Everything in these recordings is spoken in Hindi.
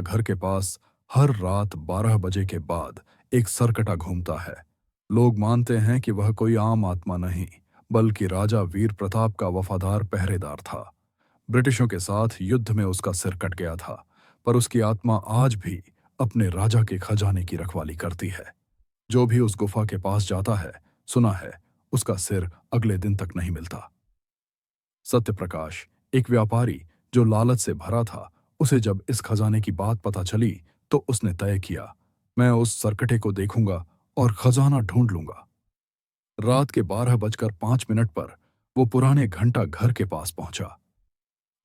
घर के पास हर रात 12 बजे के बाद एक सरकटा घूमता है। लोग मानते हैं कि वह कोई आम आत्मा नहीं, बल्कि राजा वीर प्रताप का वफादार पहरेदार था। ब्रिटिशों के साथ युद्ध में उसका सिर कट गया था, पर उसकी आत्मा आज भी अपने राजा के खजाने की रखवाली करती है। जो भी उस गुफा के पास जाता है, सुना है, उसका सिर अगले दिन तक नहीं मिलता। सत्यप्रकाश, एक व्यापारी जो लालच से भरा था, उसे जब इस खजाने की बात पता चली तो उसने तय किया, मैं उस सरकटे को देखूंगा और खजाना ढूंढ लूंगा। रात के 12 बजकर 5 मिनट पर वो पुराने घंटा घर के पास पहुंचा।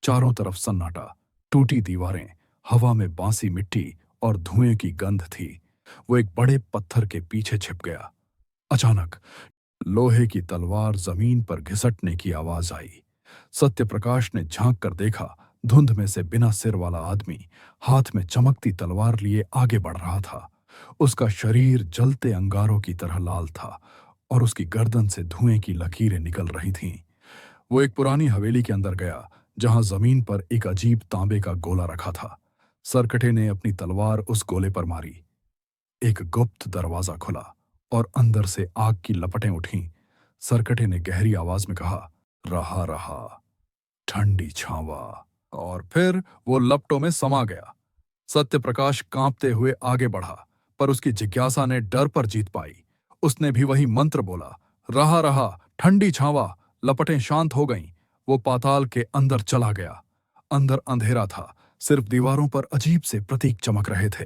चारों तरफ सन्नाटा, टूटी दीवारें, हवा में बांसी मिट्टी और धुएं की गंध थी। वो एक बड़े पत्थर के पीछे छिप गया। अचानक लोहे की तलवार जमीन पर घिसटने की आवाज आई। सत्यप्रकाश ने झांक कर देखा, धुंध में से बिना सिर वाला आदमी हाथ में चमकती तलवार लिए आगे बढ़ रहा था। उसका शरीर जलते अंगारों की तरह लाल था और उसकी गर्दन से धुएं की लकीरें निकल रही थीं। वो एक पुरानी हवेली के अंदर गया, जहां जमीन पर एक अजीब तांबे का गोला रखा था। सरकटे ने अपनी तलवार उस गोले पर मारी। एक गुप्त दरवाजा खुला और अंदर से आग की लपटें उठीं। सरकटे ने गहरी आवाज में कहा, रहा रहा, ठंडी छावा। और फिर वो लपटों में समा गया। सत्यप्रकाश कांपते हुए आगे बढ़ा, पर उसकी जिज्ञासा ने डर पर जीत पाई। उसने भी वही मंत्र बोला, रहा रहा, ठंडी छावा। लपटें शांत हो गईं। वो पाताल के अंदर चला गया। अंदर अंधेरा था, सिर्फ दीवारों पर अजीब से प्रतीक चमक रहे थे।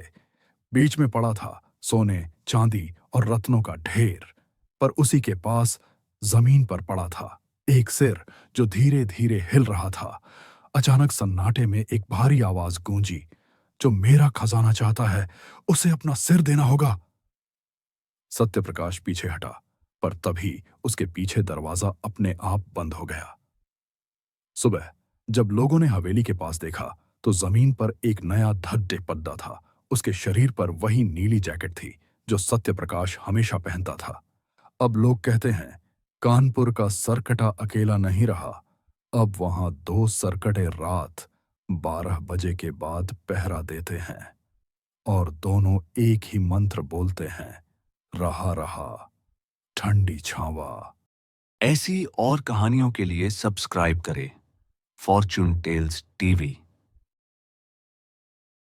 बीच में पड़ा था सोने, चांदी और रत्नों का ढेर, पर उसी के पास जमीन पर पड़ा था एक सिर जो धीरे धीरे हिल रहा था। अचानक सन्नाटे में एक भारी आवाज गूंजी, जो मेरा खजाना चाहता है, उसे अपना सिर देना होगा। सत्यप्रकाश पीछे हटा, पर तभी उसके पीछे दरवाजा अपने आप बंद हो गया। सुबह जब लोगों ने हवेली के पास देखा, तो जमीन पर एक नया धड्डे पद्दा था। उसके शरीर पर वही नीली जैकेट थी जो सत्यप्रकाश हमेशा पहनता था। अब लोग कहते हैं, कानपुर का सरकटा अकेला नहीं रहा। अब वहां 2 सरकटे रात 12 बजे के बाद पहरा देते हैं और दोनों एक ही मंत्र बोलते हैं, रहा रहा, ठंडी छावा। ऐसी और कहानियों के लिए सब्सक्राइब करें फॉर्च्यून टेल्स टीवी।